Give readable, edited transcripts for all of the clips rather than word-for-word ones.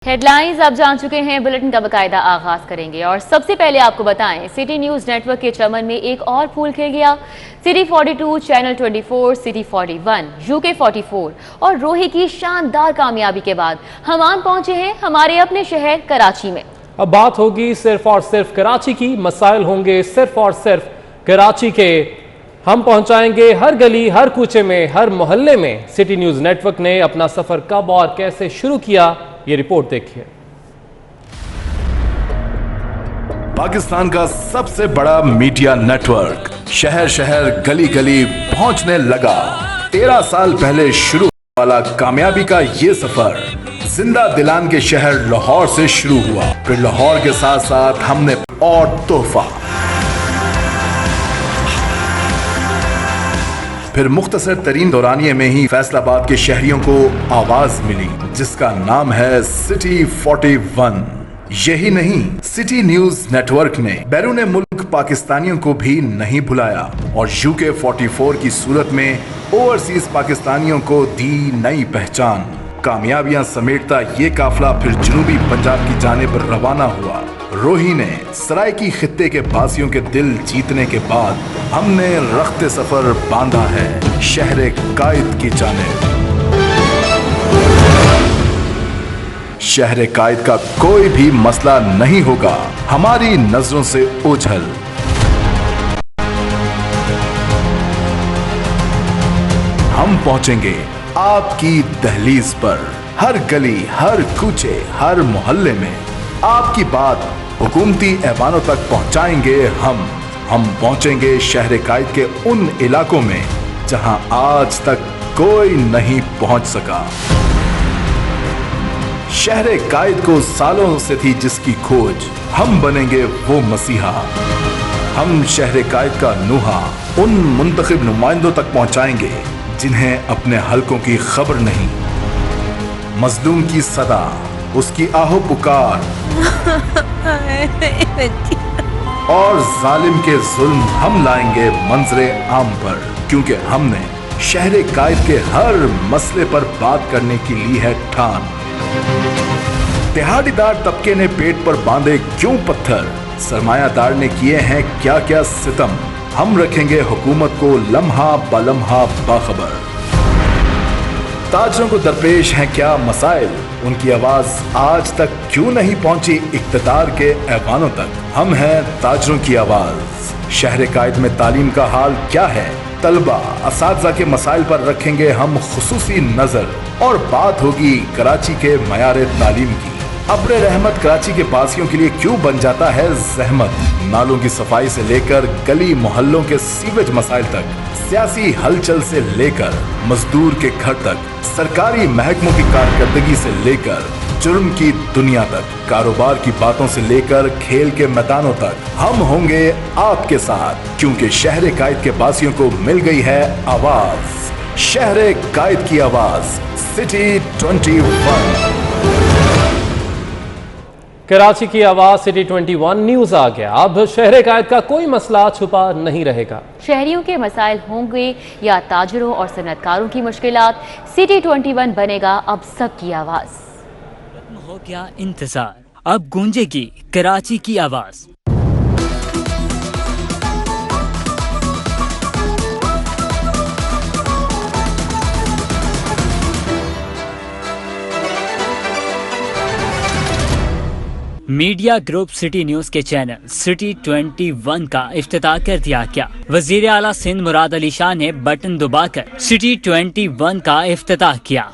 Headlines आप जान चुके हैं। बुलेटिन का बकायदा आगाज करेंगे और सबसे पहले आपको बताएं, सिटी न्यूज नेटवर्क के चमन में एक और फूल खिल गया। सिटी 42, चैनल 24, सिटी 41, यूके 44 और रोही की शानदार कामयाबी के बाद हम पहुंचे हैं हमारे अपने शहर कराची में। अब बात होगी सिर्फ और सिर्फ कराची की, मसाइल होंगे सिर्फ और सिर्फ कराची के। हम पहुंचाएंगे हर गली, हर कूचे में, हर मोहल्ले में। सिटी न्यूज नेटवर्क ने अपना सफर कब और कैसे शुरू किया, ये रिपोर्ट देखिए। पाकिस्तान का सबसे बड़ा मीडिया नेटवर्क शहर शहर गली गली पहुंचने लगा। 13 साल पहले शुरू वाला कामयाबी का ये सफर जिंदा दिलान के शहर लाहौर से शुरू हुआ। फिर लाहौर के साथ साथ हमने और तोहफा, फिर मुख्तसर तरीन दौरानिये में ही फैसलाबाद के शहरियों को आवाज मिली, जिसका नाम है सिटी 41। यही नहीं, सिटी न्यूज नेटवर्क ने बैरून मुल्क पाकिस्तानियों को भी नहीं भुलाया और यूके 44 की सूरत में ओवरसीज पाकिस्तानियों को दी नई पहचान। कामयाबियां समेटता ये काफिला फिर जनूबी पंजाब की जानिब रवाना हुआ। रोही ने सराइकी खित्ते के बासियों के दिल जीतने के बाद हमने रख्ते सफर बांधा है शहर कायद की जानिब। शहर कायद का कोई भी मसला नहीं होगा हमारी नजरों से ओझल। हम पहुंचेंगे आपकी दहलीज पर, हर गली, हर कूचे, हर मोहल्ले में। आपकी बात हुकूमती ऐवानों तक पहुंचाएंगे हम पहुंचेंगे शहर कायद के उन इलाकों में जहां आज तक कोई नहीं पहुंच सका। शहर कायद को सालों से थी जिसकी खोज, हम बनेंगे वो मसीहा। हम शहर कायद का नुहा उन मुंतखब नुमाइंदों तक पहुंचाएंगे जिन्हें अपने हलकों की खबर नहीं। मजलूम की सदा, उसकी आहो पुकार और जालिम के जुल्म हम लाएंगे मंजरे आम पर, क्योंकि हमने शहर कायद के हर मसले पर बात करने की ली है ठान। दिहाड़ीदार तबके ने पेट पर बांधे क्यों पत्थर, सरमायादार ने किए हैं क्या क्या सितम। हम रखेंगे हुकूमत को लम्हा बलम्हा बाखबर। ताजरों को दरपेश हैं क्या मसाइल, उनकी आवाज आज तक क्यों नहीं पहुंची इख्तिदार के ऐवानों तक। हम हैं ताजरों की आवाज। शहर कायद में तालीम का हाल क्या है, तलबा असातिज़ा के मसाइल पर रखेंगे हम खुसूसी नजर। और बात होगी कराची के मयार तालीम की। अब्र रहमत कराची के बासियों के लिए क्यों बन जाता है जहमत। नालों की सफाई से लेकर गली मोहल्लों के सीवेज मसाइल तक, सियासी हलचल से लेकर मजदूर के घर तक, सरकारी महकमों की कारकर्दगी से लेकर जुर्म की दुनिया तक, कारोबार की बातों से लेकर खेल के मैदानों तक, हम होंगे आपके साथ, क्योंकि शहर कायद के बासियों को मिल गई है आवाज। शहर कायद की आवाज, सिटी 21। कराची की आवाज सिटी 21 न्यूज आ गया। अब शहर कायद का कोई मसला छुपा नहीं रहेगा। शहरियों के मसाइल होंगे या ताजरों और सनतकारों की मुश्किलात, सिटी 21 बनेगा अब सबकी आवाज। हो गया इंतजार, अब गूंजेगी कराची की आवाज। मीडिया ग्रुप सिटी न्यूज के चैनल सिटी 21 का इफ्तिताह कर दिया क्या। वजीर आला सिंध मुराद अली शाह ने बटन दबाकर सिटी 21 का इफ्तिताह किया।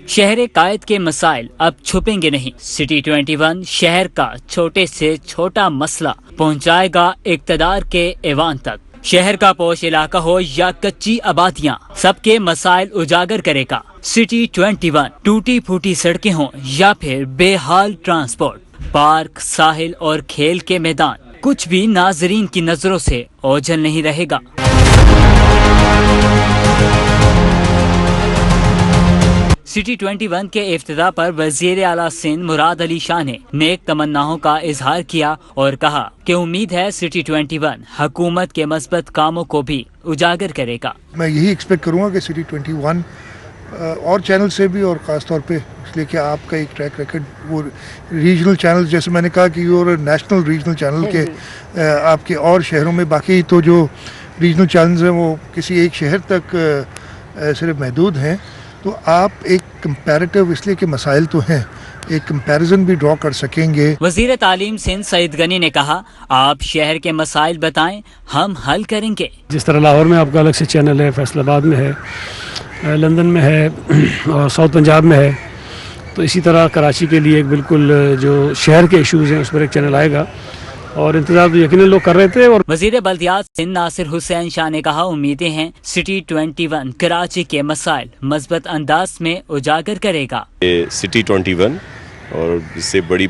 शहर कायद के मसाइल अब छुपेंगे नहीं। सिटी 21 शहर का छोटे से छोटा मसला पहुंचाएगा इक्तदार के ऐवान तक। शहर का पोश इलाका हो या कच्ची आबादियां, सबके मसाइल उजागर करेगा। सिटी 21 टूटी फूटी सड़कें हों या फिर बेहाल ट्रांसपोर्ट, पार्क, साहिल और खेल के मैदान, कुछ भी नाजरीन की नजरों से ओझल नहीं रहेगा। सिटी 21 के इफ्तिताह पर वजीर आला सिंध मुराद अली शाह ने नेक तमन्नाओं का इजहार किया और कहा कि उम्मीद है सिटी 21 हुकूमत के मस्बत कामों को भी उजागर करेगा। मैं यही एक्सपेक्ट करूँगा कि सिटी 21 और चैनल से भी, और ख़ास तौर पे इसलिए कि आपका एक ट्रैक रिकॉर्ड वो रीजनल चैनल, जैसे मैंने कहा कि और नेशनल रीजनल चैनल के आपके और शहरों में, बाकी तो जो रीजनल चैनल्स हैं वो किसी एक शहर तक सिर्फ महदूद हैं, तो आप एक कंपैरेटिव, इसलिए कि मसाइल तो हैं, एक कंपैरिजन भी ड्रॉ कर सकेंगे। वजीर तालीम सिंध सईद गनी ने कहा, आप शहर के मसाइल बताएं, हम हल करेंगे। जिस तरह लाहौर में आपका अलग से चैनल है, फैसलाबाद में है, लंदन में है और साउथ पंजाब में है, तो इसी तरह कराची के लिए एक बिल्कुल जो शहर के इश्यूज़ हैं उस पर एक चैनल आएगा और इंतजार तो यकीनन लोग कर रहे थे। और वजीर बल्दियात सिंध नासिर हुसैन शाह ने कहा, उम्मीदें हैं सिटी 21 कराची के मसाइल मजबूत अंदाज में उजागर करेगा। सिटी 21 और इससे बड़ी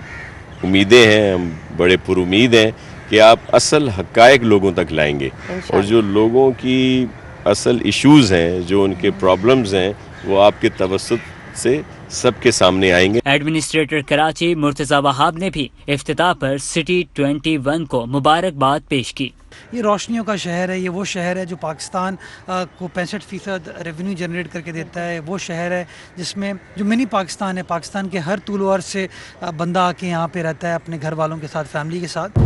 उम्मीदें हैं, हम बड़े पुरुमीद हैं कि आप असल हक़ाइक़ लोगों तक लाएंगे और जो लोगों की असल इश्यूज़ हैं, जो उनके प्रॉब्लम्स हैं, वो आपके तवस्सुत से सबके सामने आएंगे। एडमिनिस्ट्रेटर कराची मुर्तज़ा वहाब ने भी इफ्तिताह पर सिटी 21 को मुबारकबाद पेश की। ये रोशनियों का शहर है, ये वो शहर है जो पाकिस्तान को 65% रेवेन्यू जनरेट करके देता है, वो शहर है जिसमें जो मिनी पाकिस्तान है, पाकिस्तान के हर तूल और से बंदा आके यहाँ पे रहता है अपने घर वालों के साथ, फैमिली के साथ।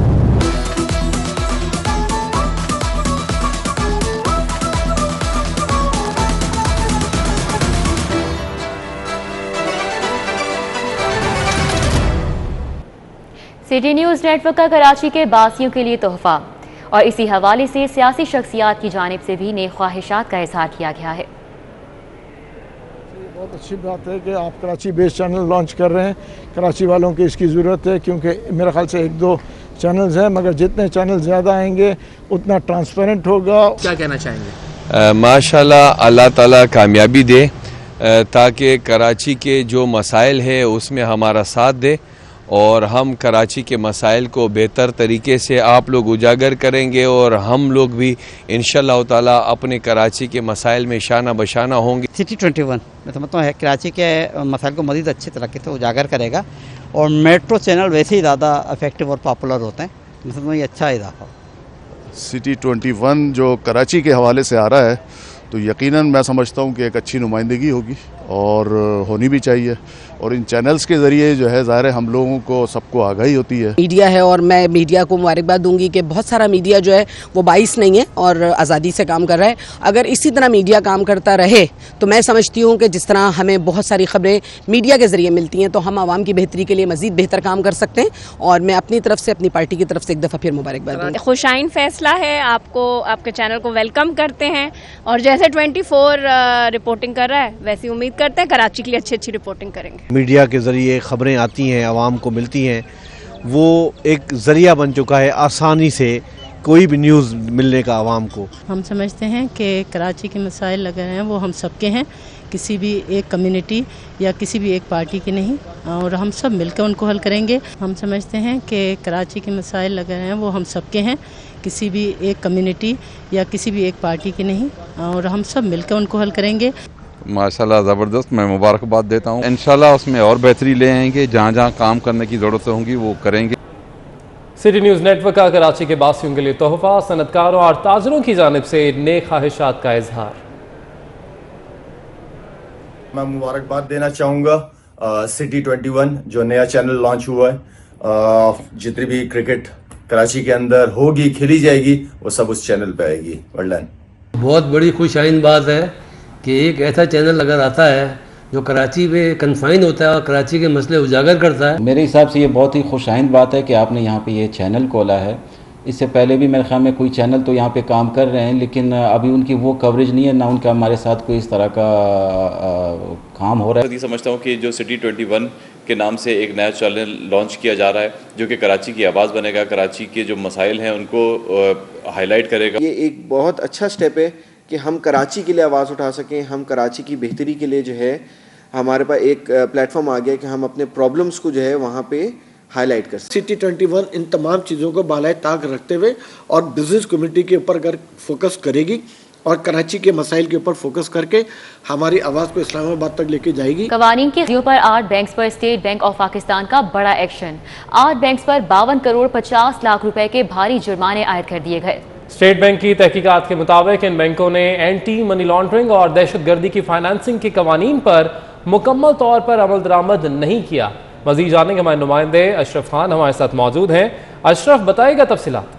सिटी न्यूज़ नेटवर्क का कराची के बासियों के लिए तोहफा, और इसी हवाले से सियासी शख्सियात की जानिब से भी नेक ख्वाहिशात का इजहार किया गया है। बहुत अच्छी बात है कि आप कराची बेस्ड चैनल लॉन्च कर रहे हैं। कराची वालों की इसकी ज़रूरत है, क्योंकि मेरे ख्याल से 1-2 चैनल्स हैं, मगर जितने चैनल ज़्यादा आएंगे उतना ट्रांसपेरेंट होगा। क्या कहना चाहेंगे? माशाल्लाह अल्लाह ताला कामयाबी दे, ताकि कराची के जो मसाइल है उसमें हमारा साथ दे और हम कराची के मसाइल को बेहतर तरीके से आप लोग उजागर करेंगे और हम लोग भी इंशाअल्लाह ताला अपने कराची के मसाइल में शाना बशाना होंगे। सिटी 21 मैं समझता हूँ कराची के मसाइल को मज़ीद अच्छी तरीके से उजागर करेगा और मेट्रो चैनल वैसे ही ज़्यादा इफेक्टिव और पॉपुलर होते हैं, मैं समझता हूँ ये अच्छा इजाफा। सिटी 21 जो कराची के हवाले से आ रहा है तो यकीनन मैं समझता हूँ कि एक अच्छी नुमाइंदगी होगी और होनी भी चाहिए, और इन चैनल्स के ज़रिए जो है ज़ाहिर है हम लोगों को सबको आगाही होती है। मीडिया है और मैं मीडिया को मुबारकबाद दूंगी कि बहुत सारा मीडिया जो है वो बाइस नहीं है और आज़ादी से काम कर रहा है। अगर इसी तरह मीडिया काम करता रहे तो मैं समझती हूँ कि जिस तरह हमें बहुत सारी खबरें मीडिया के ज़रिए मिलती हैं तो हम आवाम की बेहतरी के लिए मज़ीद बेहतर काम कर सकते हैं, और मैं अपनी तरफ से, अपनी पार्टी की तरफ से एक दफ़ा फिर मुबारकबाद दूँगी। खुशाइन फैसला है, आपको आपके चैनल को वेलकम करते हैं, और जैसे 24 रिपोर्टिंग कर रहा है वैसी उम्मीद करते हैं कराची के लिए अच्छी रिपोर्टिंग करेंगे। मीडिया के ज़रिए ख़बरें आती हैं, आवाम को मिलती हैं, वो एक ज़रिया बन चुका है आसानी से कोई भी न्यूज़ मिलने का आवाम को। हम समझते हैं कि कराची के मसाइल लगे हैं वो हम सबके हैं, किसी भी एक कम्युनिटी या किसी भी एक पार्टी के नहीं, और हम सब मिलकर उनको हल करेंगे। हम समझते हैं कि कराची के मसाइल लगे हैं वो हम सबके हैं, किसी भी एक कम्युनिटी या किसी भी एक पार्टी के नहीं, और हम सब मिलकर उनको हल करेंगे। माशाल्लाह ज़बरदस्त, मैं मुबारकबाद देता हूँ। इंशाल्लाह उसमें और बेहतरी ले आएंगे, जहाँ जहाँ काम करने की ज़रूरत होगी वो करेंगे। सिटी न्यूज़ नेटवर्क का कराची के बासियों के लिए तोहफा, सनतकारों और ताजरों की जानिब से नेक ख्वाहिशात का इजहार। मैं मुबारकबाद देना चाहूँगा सिटी 21 जो नया चैनल लॉन्च हुआ है। जितनी भी क्रिकेट कराची के अंदर होगी, खेली जाएगी, वो सब उस चैनल पे आएगी। वर्ल्डन बहुत बड़ी खुशाइन बात है कि एक ऐसा चैनल अगर आता है जो कराची पे कन्फाइन होता है और कराची के मसले उजागर करता है। मेरे हिसाब से ये बहुत ही खुशाइन बात है कि आपने यहाँ पे ये चैनल खोला है। इससे पहले भी मेरे ख्याल में कोई चैनल तो यहाँ पे काम कर रहे हैं, लेकिन अभी उनकी वो कवरेज नहीं है, ना उनका हमारे साथ कोई इस तरह का काम हो रहा है। मैं समझता हूँ कि जो सिटी 21 के नाम से एक नया चैनल लॉन्च किया जा रहा है जो कि कराची की आवाज़ बनेगा, कराची के जो मसाइल हैं उनको हाईलाइट करेगा। ये एक बहुत अच्छा स्टेप है कि हम कराची के लिए आवाज़ उठा सकें, हम कराची की बेहतरी के लिए जो है हमारे पास एक प्लेटफॉर्म आ गया कि हम अपने प्रॉब्लम्स को जो है वहाँ पे हाईलाइट कर सकते। सिटी 21 इन तमाम चीज़ों को बालाए ताक रखते हुए और बिजनेस कम्युनिटी के ऊपर अगर फोकस करेगी और कराची के मसाइल के ऊपर फोकस करके हमारी आवाज़ को इस्लामाबाद तक लेके जाएगी। कवानीन की खरीदों पर 8 बैंक्स पर स्टेट बैंक ऑफ पाकिस्तान का बड़ा एक्शन। 8 बैंक्स पर 52 करोड़ 50 लाख रुपए के भारी जुर्माने आयद कर दिए गए। स्टेट बैंक की तहकीकात के मुताबिक इन बैंकों ने एंटी मनी लॉन्ड्रिंग और दहशतगर्दी की फाइनेंसिंग के कवानीन पर मुकम्मल तौर पर अमल दरामद नहीं किया। मजीद जानने के हमारे नुमाइंदे अशरफ खान हमारे साथ मौजूद हैं। अशरफ, बताएगा तफसीलात।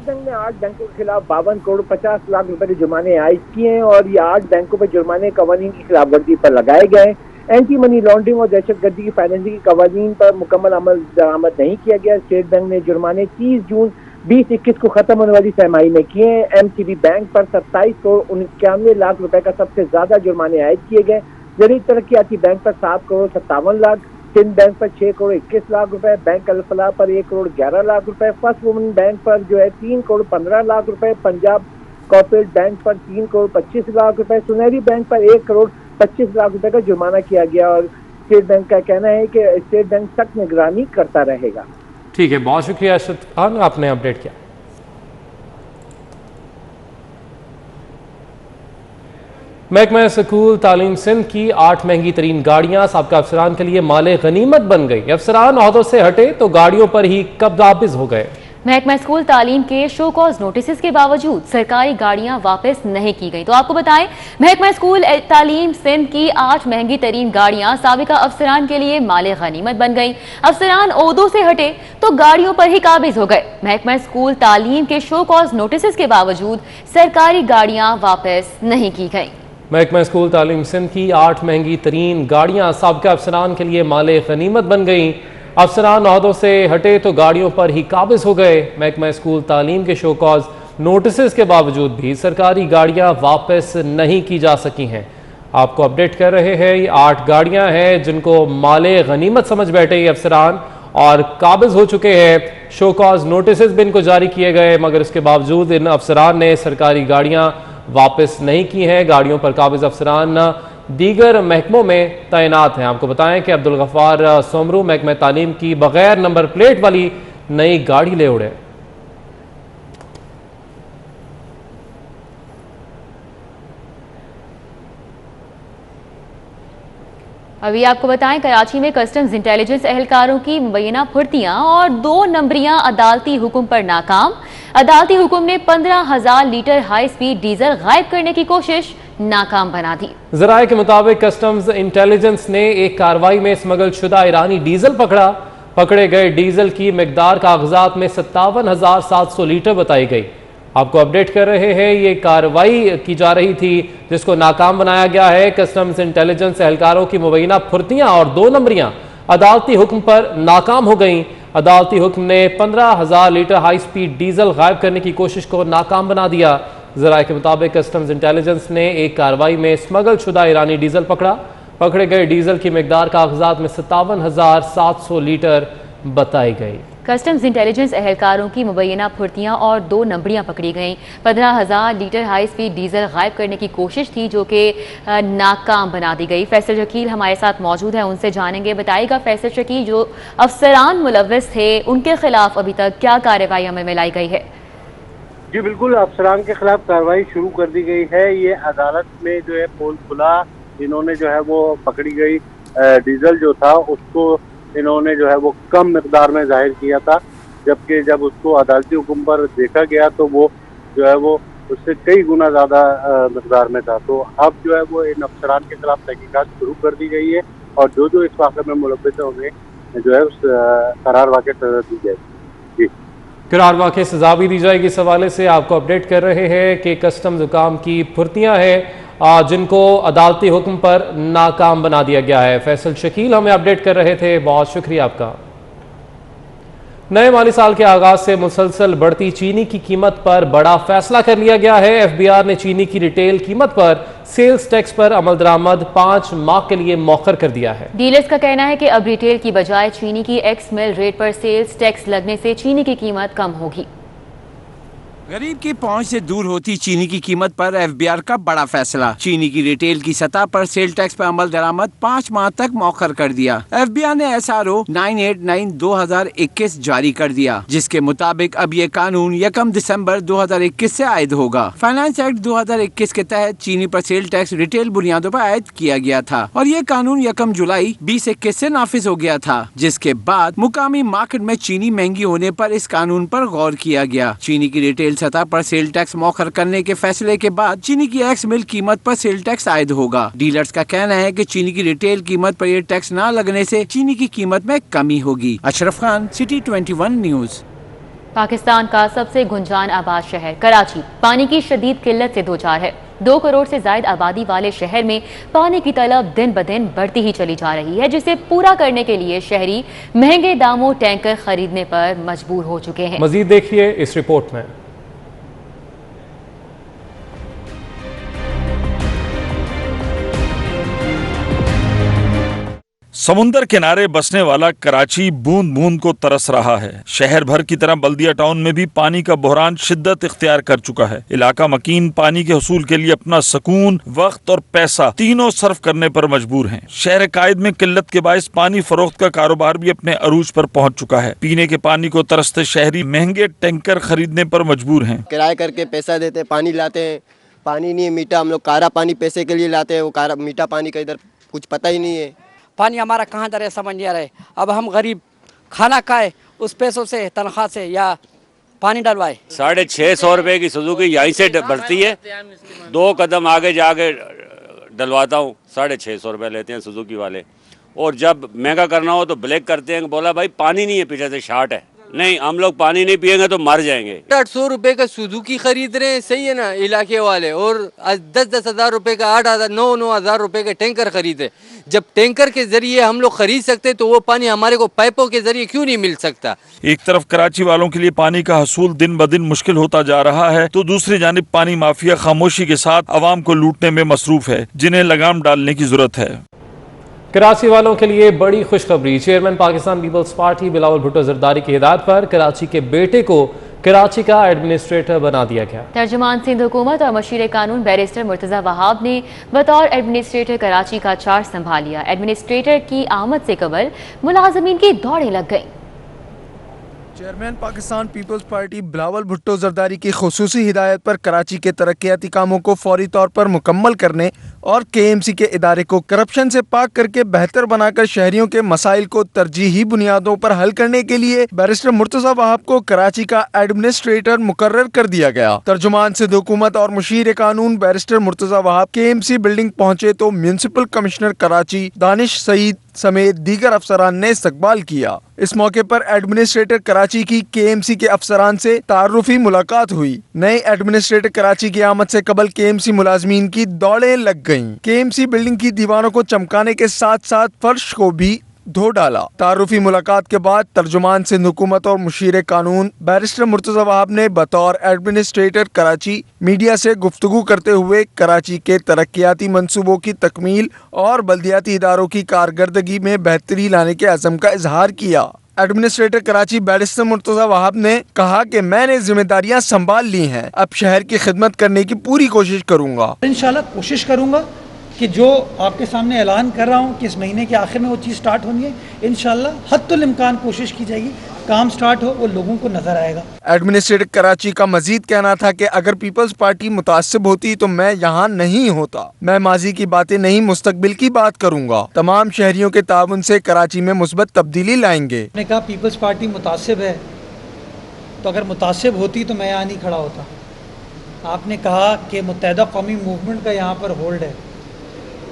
बैंक ने 8 बैंकों के खिलाफ 52 करोड़ 50 लाख रुपए के जुर्माने आयद किए हैं और ये 8 बैंकों पर जुर्माने कवानीन की खिलाफवर्जी पर लगाए गए। एंटी मनी लॉन्ड्रिंग और दहशतगर्दी की फाइनेंसिंग के कवानीन पर मुकम्मल अमल दरामद नहीं किया गया। स्टेट बैंक ने जुर्माने 30 जून 2021 को खत्म होने वाली सरमाही में किए हैं। एमसीबी बैंक पर 27 करोड़ 91 लाख रुपए का सबसे ज्यादा जुर्माने आयद किए गए। जरी तरक्याती बैंक पर 7 करोड़ 57 लाख, सिंध बैंक पर 6 करोड़ 21 लाख रुपए, बैंक अल फलाह पर 1 करोड़ 11 लाख रुपए, फर्स्ट वुमेन बैंक पर जो है 3 करोड़ 15 लाख रुपए, पंजाब कॉर्पोरेट बैंक पर 3 करोड़ 25 लाख रुपए, सुनहरी बैंक पर 1 करोड़ 25 लाख रुपए का जुर्माना किया गया। और स्टेट बैंक का कहना है कि स्टेट बैंक सख्त निगरानी करता रहेगा। ठीक है, बहुत शुक्रिया अशरफ खान, आपने अपडेट किया। महकमा स्कूल तालीम सिंध की 8 महंगी तरीन गाड़ियां साबका अफसरान के लिए माले गनीमत बन गई। अफसरान ओहदों से हटे तो गाड़ियों पर ही कब्जाबिज हो गए। महकमा स्कूल तालीम के शो कॉज नोटिस के बावजूद सरकारी गाड़ियां वापस नहीं की गई। तो आपको बताएं, महकमा स्कूल तालीम सिंध की 8 महंगी तरीन गाड़ियां साबिका अफसरान के लिए माले गनीमत बन गई। अफसरान ओहदों से हटे तो गाड़ियों पर ही काबिज हो गए। महकमा स्कूल तालीम के शो कॉज नोटिस के बावजूद सरकारी गाड़ियां वापस नहीं की गई। महकमा स्कूल तालीम सिंध की 8 महंगी तरीन गाड़ियां साबिका अफसरान के लिए माले गनीमत बन गई। अफसरान ओहदों से हटे तो गाड़ियों पर ही काबिज हो गए। महकमा स्कूल तालीम के शो कॉज नोटिस के बावजूद भी सरकारी गाड़ियां वापस नहीं की जा सकी हैं। आपको अपडेट कर रहे हैं, ये 8 गाड़ियां हैं जिनको माले गनीमत समझ बैठे ये अफसरान और काबिज हो चुके हैं। शो कॉज नोटिस भी इनको जारी किए गए, मगर इसके बावजूद इन अफसरान ने सरकारी गाड़ियां वापस नहीं की हैं। गाड़ियों पर काबिज अफसरान दीगर महकमों में तैनात हैं। आपको बताएं कि अब्दुल गफ्फार सोमरू महकमा तालीम की बगैर नंबर प्लेट वाली नई गाड़ी ले उड़े। अभी आपको बताएं, कराची में कस्टम्स इंटेलिजेंस एहलकारों की मुबैना फुर्तियां और 2 नंबरियां अदालती हुक्म पर नाकाम। अदालती हुक्म ने 15,000 लीटर हाई स्पीड डीजल गायब करने की कोशिश नाकाम बना दी। जराये के मुताबिक कस्टम्स इंटेलिजेंस ने एक कार्रवाई में स्मगल शुदा ईरानी डीजल पकड़ा। पकड़े गए डीजल की मिकदार कागजात में 57,700 लीटर बताई गई। आपको अपडेट कर रहे हैं, ये कार्रवाई की जा रही थी जिसको नाकाम बनाया गया है। कस्टम्स इंटेलिजेंस एहलकारों की मुबैना फुर्तियां और 2 नंबरियां अदालती हुक्म पर नाकाम हो गई। अदालती हुक्म ने 15,000 लीटर हाई स्पीड डीजल गायब करने की कोशिश को नाकाम बना दिया। जराये के मुताबिक कस्टम्स इंटेलिजेंस ने एक कार्रवाई में स्मगल शुदा ईरानी डीजल पकड़ा। पकड़े गए डीजल की मिकदार कागजात में 57,700 लीटर बताई गई। कस्टम्स इंटेलिजेंस एहलकारों की मुबैना फुर्तियां और 2 नंबरियां पकड़ी गईं। 15,000 लीटर हाई स्पीड डीजल गायब करने की कोशिश थी जो कि नाकाम बना दी गई। फैसल शकील हमारे साथ मौजूद है, उनसे जानेंगे। बताइएगा फैसल शकील, जो अफसरान मुलव्वस थे उनके खिलाफ अभी तक क्या कार्रवाई अमल में लाई गई है? जी बिल्कुल, अफसरान के खिलाफ कार्रवाई शुरू कर दी गई है। ये अदालत में जो है पोल खुला, इन्होंने जो है वो पकड़ी गई डीजल जो था उसको इन्होंने जो है वो कम मिकदार में जाहिर किया था, जबकि जब उसको अदालती हुक्म पर देखा गया तो वो जो है वो उससे कई गुना ज़्यादा मिकदार में था। तो अब जो है वो इन अफसरान के खिलाफ तहकीकात शुरू कर दी गई है और जो इस वाक़े में मुलव्वस है उन्हें जो है उस करार वाक़े सज़ा दी जाएगी। जी, करार वाक़े सज़ा भी दी जाएगी। इस हवाले से आपको अपडेट कर रहे हैं कि कस्टम्स हुकाम की फुर्तियाँ हैं जिनको अदालती हुक्म पर नाकाम बना दिया गया है। फैसल शकील हमें अपडेट कर रहे थे, बहुत शुक्रिया आपका। नए माली साल के आगाज से मुसलसल बढ़ती चीनी की कीमत पर बड़ा फैसला कर लिया गया है। एफबीआर ने चीनी की रिटेल कीमत पर सेल्स टैक्स पर अमल दरामद 5 माह के लिए मौखर कर दिया है। डीलर्स का कहना है कि अब रिटेल की बजाय चीनी की एक्स मिल रेट पर सेल्स टैक्स लगने से चीनी की कीमत कम होगी। गरीब की पहुंच से दूर होती चीनी की कीमत पर एफबीआर का बड़ा फैसला। चीनी की रिटेल की सतह पर सेल टैक्स पर अमल दरामद 5 माह तक मौखर कर दिया। एफबीआर ने SRO 989/2021 जारी कर दिया, जिसके मुताबिक अब ये कानून 1 दिसंबर 2021 से आयद होगा। फाइनेंस एक्ट 2021 के तहत चीनी पर सेल टैक्स रिटेल बुनियादों पर आयद किया गया था और ये कानून 1 जुलाई 2021 से नाफिज हो गया था, जिसके बाद मुकामी मार्केट में चीनी महंगी होने पर इस कानून पर गौर किया गया। चीनी की रिटेल सतह पर सेल टैक्स मौखर करने के फैसले के बाद चीनी की एक्स मिल कीमत पर सेल टैक्स आयद होगा। डीलर्स का कहना है कि चीनी की रिटेल कीमत पर यह टैक्स न लगने से चीनी की कीमत में कमी होगी। Ashraf Khan, City 21 News. पाकिस्तान का सबसे गुंजान आबाद शहर कराची पानी की शदीद किल्लत से दो चार है। 2 करोड़ से ज्यादा आबादी वाले शहर में पानी की तलब दिन ब दिन बढ़ती ही चली जा रही है, जिसे पूरा करने के लिए शहरी महंगे दामों टैंकर खरीदने पर मजबूर हो चुके हैं। मजीद देखिए इस रिपोर्ट में। समुंदर किनारे बसने वाला कराची बूंद बूंद को तरस रहा है। शहर भर की तरह बल्दिया टाउन में भी पानी का बहरान शिद्दत इख्तियार कर चुका है। इलाका मकीन पानी के हसूल के लिए अपना सुकून, वक्त और पैसा तीनों सर्फ करने पर मजबूर हैं। शहर कायद में किल्लत के बायस पानी फरोख्त का कारोबार भी अपने अरूज पर पहुंच चुका है। पीने के पानी को तरसते शहरी महंगे टैंकर खरीदने पर मजबूर हैं। किराए करके पैसा देते, पानी लाते हैं, पानी नहीं है मीठा। हम लोग कारा पानी पैसे के लिए लाते हैं, वो कारा मीठा पानी का इधर कुछ पता ही नहीं है। पानी हमारा कहाँ जा रहा है समझ नहीं आ रहा है। अब हम गरीब खाना खाए उस पैसों से, तनख्वाह से, या पानी डलवाए। 650 रुपए की सुजुकी यहीं से बढ़ती है, 2 कदम आगे जाके डलवाता हूँ, 650 रुपए लेते हैं सुजुकी वाले। और जब महंगा करना हो तो ब्लैक करते हैं, बोला भाई पानी नहीं है, पीछे से शार्ट है। नहीं, हम लोग पानी नहीं पियेंगे तो मर जाएंगे। 800 रुपए का सुजुकी खरीद रहे हैं, सही है ना इलाके वाले, और 10-10 हज़ार रुपए का 8,000-9 हज़ार रुपए का टैंकर खरीदे। जब टैंकर के जरिए हम लोग खरीद सकते तो वो पानी हमारे को पाइपों के जरिए क्यों नहीं मिल सकता। एक तरफ कराची वालों के लिए पानी का हसूल दिन ब दिन मुश्किल होता जा रहा है, तो दूसरी जानिब पानी माफिया खामोशी के साथ आवाम को लूटने में मसरूफ है, जिन्हें लगाम डालने की जरूरत है। कराची वालों के लिए बड़ी खुशखबरी। चेयरमैन पाकिस्तान पीपल्स पार्टी बिलावल भुट्टो जरदारी की हिदायत पर कराची के बेटे को कराची का एडमिनिस्ट्रेटर बना दिया गया। तर्जुमान सिंध हुकूमत और मशीर कानून बैरिस्टर मुर्तजा वहाब ने बतौर एडमिनिस्ट्रेटर कराची का चार्ज संभाल लिया। एडमिनिस्ट्रेटर की आमद से कबल मुलाजमीन की दौड़ें लग गईं। चेयरमैन पाकिस्तान पीपल्स पार्टी बिलावल भुट्टो जरदारी की खुसूसी हिदायत पर कराची के तरक्याती कामों को फौरी तौर पर मुकम्मल करने और KMC के इदारे को करप्शन से पाक करके बेहतर बनाकर शहरियों के मसाइल को तरजीही बुनियादों पर हल करने के लिए बैरिस्टर मुर्तजा वहाब को कराची का एडमिनिस्ट्रेटर मुकर्रर कर दिया गया। तर्जुमान सिंध हुकूमत और मुशीर कानून barrister Murtaza Wahab KMC building पहुंचे तो म्यूनिसिपल कमिश्नर कराची दानिश सईद समेत दीगर अफसरान ने इस्तकबाल किया। इस मौके पर एडमिनिस्ट्रेटर कराची की KMC के अफसरान से तारुफी मुलाकात हुई। नए एडमिनिस्ट्रेटर कराची की आमद से कबल KMC मुलाजमीन की दौड़ें लग गईं। KMC बिल्डिंग की दीवारों को चमकाने के साथ साथ फर्श को भी धो डाला। तारुफी मुलाकात के बाद तर्जुमान सिंध हुकूमत और मुशीर कानून बैरिस्टर मुर्तजा वहाब ने बतौर एडमिनिस्ट्रेटर कराची मीडिया से गुफ्तगू करते हुए कराची के तरक्याती मंसूबों की तकमील और बल्दियाती इदारों की कारकर्दगी में बेहतरी लाने के अज़म का इजहार किया। एडमिनिस्ट्रेटर कराची बैरिस्टर मुर्तजा वहाब ने कहा कि मैंने जिम्मेदारियां संभाल ली हैं, अब शहर की खिदमत करने की पूरी कोशिश करूँगा। इंशाल्लाह कोशिश करूँगा कि जो आपके सामने ऐलान कर रहा हूँ कि इस महीने के आखिर में वो चीज़ स्टार्ट होनी है। इंशाल्लाह हद्दुल इम्कान कोशिश की जाएगी, काम स्टार्ट हो वो लोगों को नजर आएगा। एडमिनिस्ट्रेटर कराची का मजीद कहना था कि अगर पीपल्स पार्टी मुतासिब होती तो मैं यहाँ नहीं होता। मैं माजी की बातें नहीं, मुस्तकबिल की बात करूँगा। तमाम शहरियों के ताउन से कराची में मुस्बत तब्दीली लाएंगे। मैंने कहा पीपल्स पार्टी मुतासिब है, तो अगर मुतासिब होती तो मैं यहाँ नहीं खड़ा होता। आपने कहा कि मुत्तहिदा कौमी मूवमेंट का यहाँ पर होल्ड है,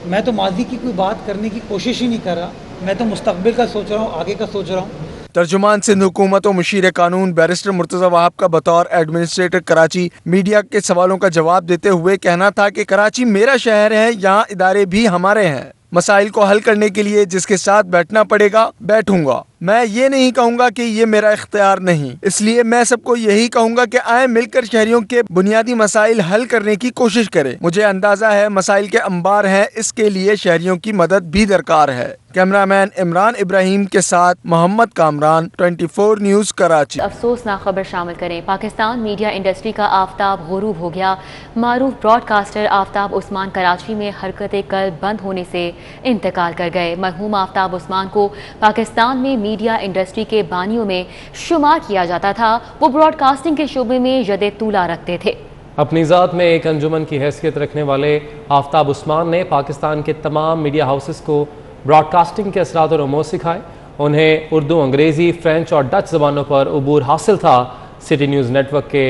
मैं तो माजी की कोई बात करने की कोशिश ही नहीं कर रहा, मैं तो मुस्तकबिल का सोच रहा हूँ, आगे का सोच रहा हूँ। तर्जुमान सिंध हुकूमत और मुशीर कानून बैरिस्टर मुर्तजा वहाब का बतौर एडमिनिस्ट्रेटर कराची मीडिया के सवालों का जवाब देते हुए कहना था कि कराची मेरा शहर है, यहाँ इदारे भी हमारे हैं। मसाइल को हल करने के लिए जिसके साथ बैठना पड़ेगा बैठूंगा। मैं ये नहीं कहूँगा कि ये मेरा इख्तियार नहीं, इसलिए मैं सबको यही कहूँगा कि आए मिलकर शहरियों के बुनियादी मसाइल हल करने की कोशिश करें। मुझे अंदाज़ा है मसाइल के अंबार हैं, इसके लिए शहरियों की मदद भी दरकार है। कैमरामैन इमरान इब्राहिम के साथ मोहम्मद कामरान, 24 न्यूज़ कराची। अफसोसनाक खबर शामिल करें। पाकिस्तान मीडिया इंडस्ट्री का आफताब गुरूब हो गया। मारूफ ब्रॉडकास्टर आफताब उस्मान कराची में हरकत कल्ब बंद होने से इंतकाल कर गए। मरहूम आफताब उस्मान को पाकिस्तान में मीडिया इंडस्ट्री के बानियों में शुमार किया जाता था। वो ब्रॉडकास्टिंग के शोबे में यदे तूला रखते थे। अपनी ज़ात में एक अंजुमन की हैसियत रखने वाले आफताब उस्मान ने पाकिस्तान के तमाम मीडिया हाउसेस को ब्रॉडकास्टिंग के असरात और रमूज़ सिखाए। उन्हें उर्दू, अंग्रेज़ी, फ्रेंच और डच ज़बानों पर अबूर हासिल था। सिटी न्यूज़ नेटवर्क के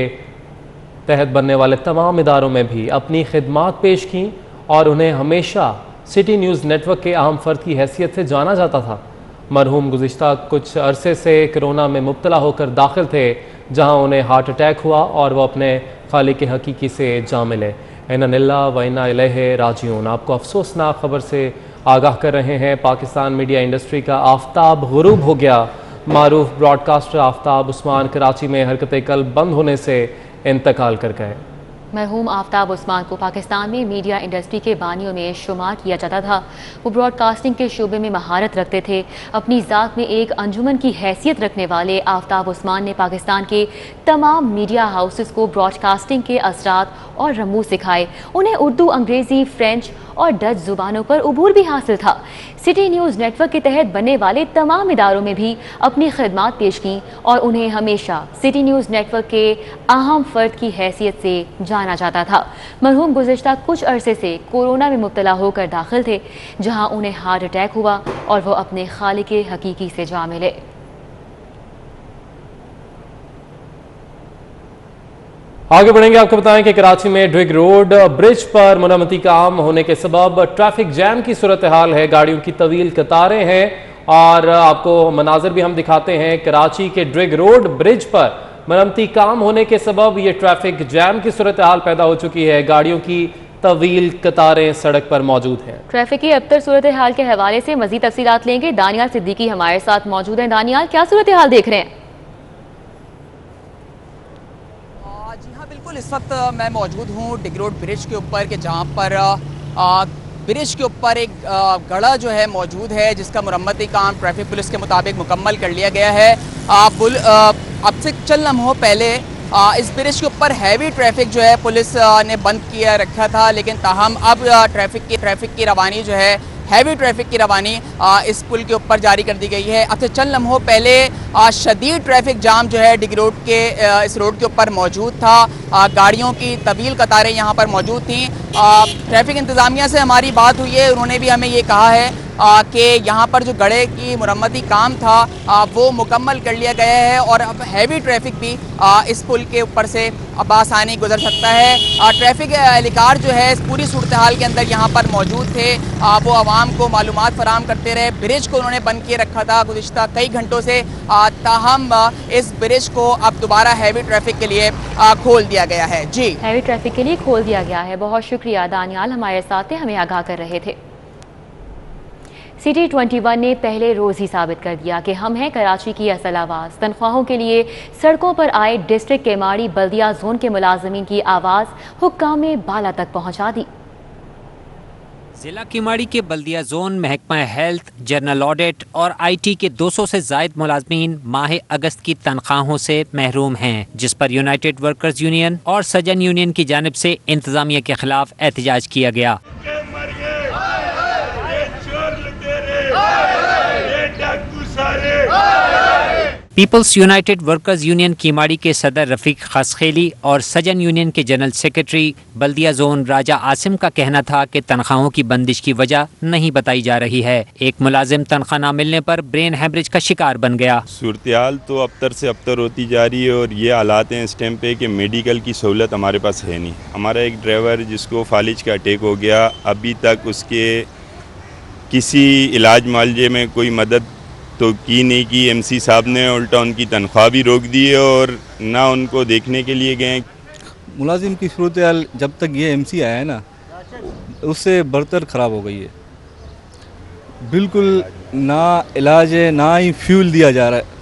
तहत बनने वाले तमाम इदारों में भी अपनी खिदमात पेश की और उन्हें हमेशा सिटी न्यूज़ नेटवर्क के अहम फ़र्द की हैसियत से जाना जाता था। मरहूम गुज़िश्ता कुछ अरसे से कोरोना में मुब्तला होकर दाखिल थे, जहाँ उन्हें हार्ट अटैक हुआ और वह अपने खालिक हकीकी से जा मिले। इन्ना लिल्लाहि व इन्ना इलैहि राजिऊन। आपको अफसोसनाक खबर से आगाह कर रहे हैं। पाकिस्तान मीडिया इंडस्ट्री का आफताब गुरूब हो गया। मारूफ ब्रॉडकास्टर आफताब उस्मान कराची में हरकत कल्ब बंद होने से इंतकाल कर गए। मरहूम आफताब उस्मान को पाकिस्तान में मीडिया इंडस्ट्री के बानियों में शुमार किया जाता था। वो ब्रॉडकास्टिंग के शोबे में महारत रखते थे। अपनी ज़ात में एक अंजुमन की हैसियत रखने वाले आफताब उस्मान ने पाकिस्तान के तमाम मीडिया हाउसेस को ब्रॉडकास्टिंग के असरात और रमूज़ सिखाए। उन्हें उर्दू, अंग्रेज़ी, फ्रेंच और डच ज़ुबानों पर उबूर भी हासिल था। सिटी न्यूज़ नेटवर्क के तहत बनने वाले तमाम इदारों में भी अपनी खिदमात पेश की और उन्हें हमेशा सिटी न्यूज़ नेटवर्क के अहम फ़र्द की हैसियत से जाना जाता था। मरहूम गुज़िश्ता कुछ अरसे से कोरोना में मुब्तला होकर दाखिल थे, जहां उन्हें हार्ट अटैक हुआ और वो अपने खालिक हकीकी से जा मिले। आगे बढ़ेंगे, आपको बताएं कि कराची में ड्रिग रोड ब्रिज पर मरम्मती काम होने के सबब ट्रैफिक जैम की सूरत हाल है। गाड़ियों की तवील कतारें हैं और आपको मनाजिर भी हम दिखाते हैं। कराची के ड्रिग रोड ब्रिज पर मरम्मती काम होने के सबब ये ट्रैफिक जैम की सूरत हाल पैदा हो चुकी है। गाड़ियों की तवील कतारें सड़क पर मौजूद हैं। ट्रैफिक की अबतर सूरत हाल के हवाले से मजीद तफसीलात लेंगे। दानियाल सिद्दीकी हमारे साथ मौजूद हैं। दानियाल, क्या सूरत हाल देख रहे हैं? इस वक्त मैं मौजूद हूँ डिग रोड ब्रिज के ऊपर के जहाँ पर ब्रिज के ऊपर एक गड़ा जो है मौजूद है, जिसका मुरम्मती काम ट्रैफिक पुलिस के मुताबिक मुकम्मल कर लिया गया है। अब से चंद लम्हों पहले इस ब्रिज के ऊपर हैवी ट्रैफिक जो है पुलिस ने बंद किया रखा था, लेकिन ताहम अब ट्रैफिक की रवानी जो है, हैवी ट्रैफिक की रवानी इस पुल के ऊपर जारी कर दी गई है। अब से चंद लम्हों पहले शदीद ट्रैफिक जाम जो है डिग रोड के इस रोड के ऊपर मौजूद था। गाड़ियों की तवील कतारें यहाँ पर मौजूद थीं। ट्रैफिक इंतज़ामिया से हमारी बात हुई है, उन्होंने भी हमें ये कहा है कि यहाँ पर जो गड़े की मुरम्मती काम था वो मुकम्मल कर लिया गया है और अब हैवी ट्रैफिक भी इस पुल के ऊपर से अब आसानी गुजर सकता है। ट्रैफिक एहलकार जो है इस पूरी सूरत हाल के अंदर यहाँ पर मौजूद थे। वो आवाम को मालूमात फराहम करते रहे। ब्रिज को उन्होंने बंद किए रखा था गुज़िश्ता कई घंटों से, ताहम इस ब्रिज को अब दोबारा हैवी ट्रैफिक के लिए खोल दिया गया है। जी, हैवी ट्रैफिक के लिए खोल दिया गया है। बहुत शुक्रिया दानियाल, हमारे साथ हमें आगाह कर रहे थे। सिटी 21 ने पहले रोज़ ही साबित कर दिया कि हम हैं कराची की असल आवाज़। तनख्वाहों के लिए सड़कों पर आए डिस्ट्रिक्ट केमाड़ी बल्दिया जोन के मुलाजमीन की आवाज़ हुक्काम बाला तक पहुँचा दी। जिला केमाड़ी के बल्दिया जोन, महकमा हेल्थ, जनरल ऑडिट और IT के 200 से जायद मुलाजमीन माह अगस्त की तनख्वाहों से महरूम हैं, जिस पर यूनाइटेड वर्कर्स यूनियन और सजन यूनियन की जानिब से इंतजामिया के खिलाफ एहतजाज किया गया। पीपल्स यूनाइटेड वर्कर्स यूनियन कीमाड़ी के सदर रफीक खसखेली और सजन यूनियन के जनरल सेक्रेटरी बल्दिया जोन राजा आसिम का कहना था कि तनख्वाहों की बंदिश की वजह नहीं बताई जा रही है। एक मुलाजिम तनख्वाह न मिलने पर ब्रेन हैमरेज का शिकार बन गया। सूरत-ए-हाल तो अबतर से अबतर होती जा रही है और ये हालात हैं इस टाइम पे कि मेडिकल की सहूलत हमारे पास है नहीं। हमारा एक ड्राइवर जिसको फालिज का अटैक हो गया, अभी तक उसके किसी इलाज मुआवजे में कोई मदद तो की नहीं की। MC साहब ने उल्टा उनकी तनख्वाह भी रोक दी है और ना उनको देखने के लिए गए। मुलाजिम की सूरत-ए-हाल जब तक ये MC आया है ना, उससे बरतर ख़राब हो गई है। बिल्कुल ना इलाज है, ना ही फ्यूल दिया जा रहा है।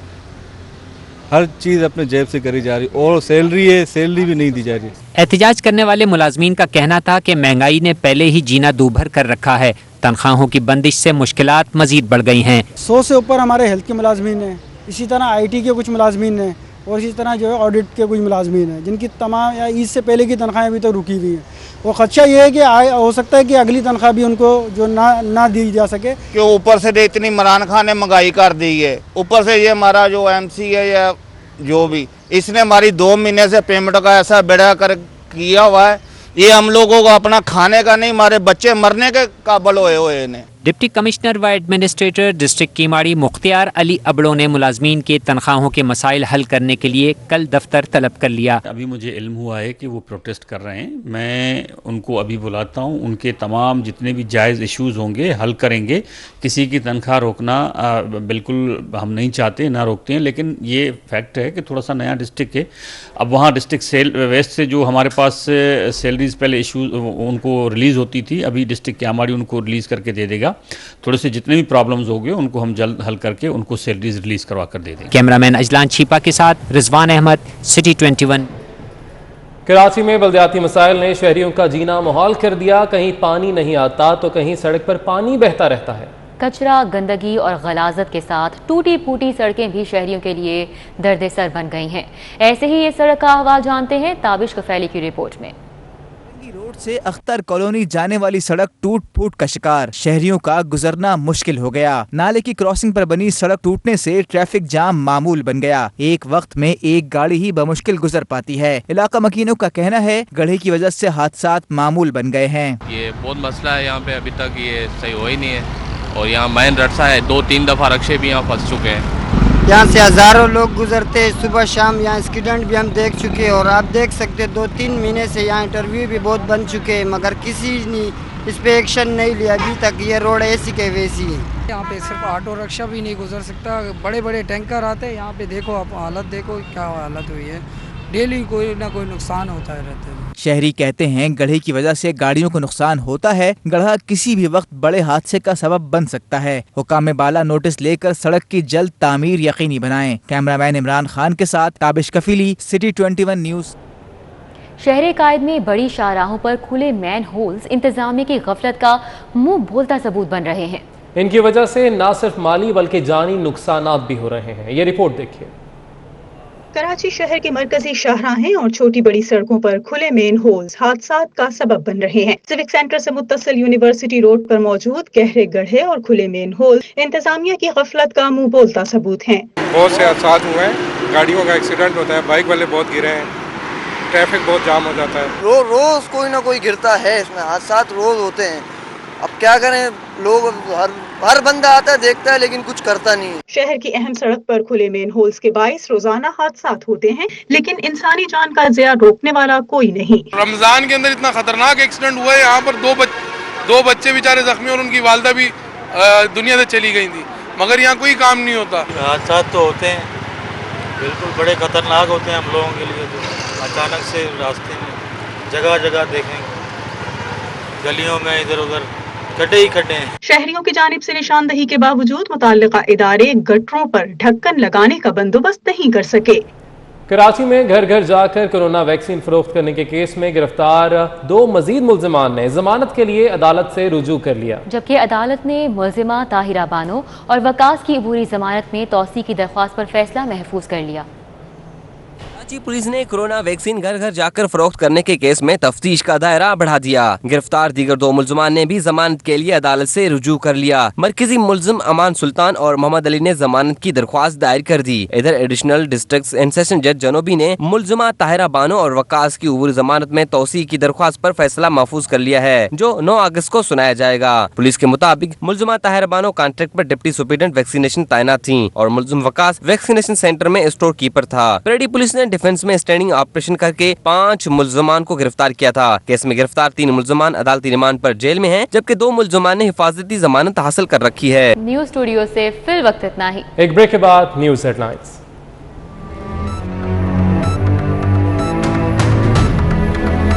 हर चीज़ अपने जेब से करी जा रही और सैलरी है, सैलरी भी नहीं दी जा रही। एहतजाज करने वाले मुलाजमीन का कहना था कि महंगाई ने पहले ही जीना दूभर कर रखा है, तनख्वाहों की बंदिश से मुश्किलात मजीद बढ़ गई हैं। 100 से ऊपर हमारे हेल्थ के मुलाजमीन हैं, इसी तरह IT के कुछ मुलाजमीन हैं और इसी तरह जो है ऑडिट के कुछ मुलाजमीन हैं जिनकी तमाम या ईद से पहले की तनख्वाहें अभी तो रुकी हुई हैं। और ख़दशा ये है कि हो सकता है कि अगली तनख्वाह भी उनको जो ना दी जा सके। कि ऊपर से इतनी इमरान खान ने महंगाई कर दी है, ऊपर से ये हमारा जो MC है या जो भी, इसने हमारी 2 महीने से पेमेंट का ऐसा बेड़ा कर किया हुआ है, ये हम लोगों को अपना खाने का नहीं, हमारे बच्चे मरने के काबिल हुए ने। डिप्टी कमिश्नर व एडमिनिस्ट्रेटर डिस्ट्रिक्ट कीमाड़ी मुख्तियार अली अबड़ो ने मुलाजमीन के तनख्वाहों के मसाइल हल करने के लिए कल दफ्तर तलब कर लिया। अभी मुझे इल्म हुआ है कि वो प्रोटेस्ट कर रहे हैं, मैं उनको अभी बुलाता हूँ, उनके तमाम जितने भी जायज़ इश्यूज़ होंगे हल करेंगे। किसी की तनख्वाह रोकना बिल्कुल हम नहीं चाहते, ना रोकते हैं, लेकिन ये फैक्ट है कि थोड़ा सा नया डिस्ट्रिक्ट है। अब वहाँ डिस्ट्रिक्ट वेस्ट से जो हमारे पास सैलरीज पहले इशूज़ उनको रिलीज़ होती थी, अभी डिस्ट्रिक्ट कीमाड़ी उनको रिलीज़ करके दे देगा। थोड़े से जितने भी प्रॉब्लम्स हो गए उनको हम जल्द हल करके उनको सैलरीज रिलीज करवा कर दे देंगे। कैमरामैन अजलान छीपा के साथ रिजवान अहमद, सिटी 21। कराची में बल्दियाती मसाइल ने शहरियों का जीना मुहाल कर दिया। कहीं पानी नहीं आता तो कहीं सड़क पर पानी बहता रहता है। कचरा, गंदगी और गलाजत के साथ टूटी फूटी सड़कें भी शहरियों के लिए दर्द सर बन गई हैं। ऐसे ही ये सड़क का अहवाल जानते हैं ताबिश कफैली की रिपोर्ट में। रोड से अख्तर कॉलोनी जाने वाली सड़क टूट फूट का शिकार, शहरियों का गुजरना मुश्किल हो गया। नाले की क्रॉसिंग पर बनी सड़क टूटने से ट्रैफिक जाम मामूल बन गया। एक वक्त में एक गाड़ी ही बमुश्किल गुजर पाती है। इलाका मकीनों का कहना है गड्ढे की वजह से हादसात मामूल बन गए हैं। ये बहुत मसला है यहाँ पे, अभी तक ये सही हो ही नहीं है और यहाँ मेन रस्ता है, 2-3 दफा रक्शे भी यहाँ फंस चुके हैं। यहाँ से हजारों लोग गुजरते हैं सुबह शाम। यहाँ एक्सीडेंट भी हम देख चुके हैं और आप देख सकते हैं 2-3 महीने से यहाँ इंटरव्यू भी बहुत बन चुके हैं, मगर किसी ने इस पे एक्शन नहीं लिया अभी तक। ये रोड ऐसी के वैसी है। यहाँ पे सिर्फ ऑटो रिक्शा भी नहीं गुजर सकता, बड़े बड़े टैंकर आते हैं यहाँ पे। देखो आप हालत देखो क्या हालत हुई है, डेली कोई ना कोई नुकसान होता है रहता है। शहरी कहते हैं गड्ढे की वजह से गाड़ियों को नुकसान होता है। गड्ढा किसी भी वक्त बड़े हादसे का सबब बन सकता है। हुकाम बाला नोटिस लेकर सड़क की जल्द तामीर यकीनी बनाएं। कैमरामैन इमरान खान के साथ ताबिश कफीली, सिटी 21 न्यूज़। शहर कायद में बड़ी शाहराहों पर खुले मैन होल्स इंतजामिया की गफलत का मुंह बोलता सबूत बन रहे हैं। इनकी वजह से न सिर्फ माली बल्कि जानी नुकसानात भी हो रहे हैं। ये रिपोर्ट देखिए। कराची शहर के मरकजी शाहराहें और छोटी बड़ी सड़कों पर खुले मेन होल्स हादसात का सबब बन रहे हैं। सिविक सेंटर से मुत्तसिल यूनिवर्सिटी रोड पर मौजूद गहरे गड्ढे और खुले मेन होल इंतजामिया की गफलत का मुंह बोलता सबूत हैं। बहुत से हादसात हुए हैं, गाड़ियों का एक्सीडेंट होता है, बाइक वाले बहुत गिरे हैं, ट्रैफिक बहुत जाम हो जाता है। रोज कोई ना कोई गिरता है, इसमें हादसात रोज होते हैं। अब क्या करें, लोग हर बंदा आता है देखता है लेकिन कुछ करता नहीं है। शहर की अहम सड़क पर खुले मेन होल्स के बाइस रोजाना हादसात होते हैं, लेकिन इंसानी जान का ज़िया रोकने वाला कोई नहीं। रमजान के अंदर इतना खतरनाक एक्सीडेंट हुआ है, यहाँ पर दो बच्चे बेचारे जख्मी और उनकी वालदा भी दुनिया से चली गई थी, मगर यहाँ कोई काम नहीं होता। हादसात तो होते हैं, बिल्कुल बड़े खतरनाक होते हैं हम लोगों के लिए। तो अचानक से रास्ते में जगह जगह देखें, गलियों में इधर उधर खड्डे ही खड्डे हैं। शहरियों की जानिब से निशानदही के बावजूद मुताल्लिका इदारे गटरों पर ढक्कन लगाने का बंदोबस्त नहीं कर सके। कराची में घर घर जाकर कोरोना वैक्सीन फरोख्त करने के केस में गिरफ्तार 2 मजीद मुल्जिमान ने जमानत के लिए अदालत से रुजू कर लिया, जबकि अदालत ने मुल्जिमा ताहिरा बानो और वकास की अबूरी जमानत में तौसी की दरख्वास्त पर फैसला महफूज कर लिया। कराची पुलिस ने कोरोना वैक्सीन घर घर जाकर फरोख्त करने के केस में तफ्तीश का दायरा बढ़ा दिया। गिरफ्तार दीगर 2 मुल्जिमान ने भी जमानत के लिए अदालत से रुजू कर लिया। मरकजी मुल्जिम अमान सुल्तान और मोहम्मद अली ने जमानत की दरख्वास्त दायर कर दी। इधर एडिशनल डिस्ट्रिक्ट एंड सेशन जज जनूबी ने मुल्जिमा ताहिरा बानो और वकास की अबूरी जमानत में तौसी की दरख्वास्त पर फैसला महफूज कर लिया है, जो 9 अगस्त को सुनाया जाएगा। पुलिस के मुताबिक मुल्जिमा ताहिरा बानो कॉन्ट्रैक्ट पर डिप्टी सुपरिटेंडेंट वैक्सीनेशन तैनात थी और मुल्जिम वकास वैक्सीनेशन सेंटर में स्टोर कीपर था। परेडी पुलिस ने डिफेंस में स्टैंडिंग ऑपरेशन करके 5 मुल्जिमान को गिरफ्तार किया था। केस में गिरफ्तार 3 मुल्जिमान अदालती रिमांड पर जेल में हैं, जबकि 2 मुल्जिमान ने हिफाजती जमानत हासिल कर रखी है। न्यूज़ स्टूडियो से फिल वक्त इतना ही। एक ब्रेक के बाद न्यूज़ हेडलाइंस।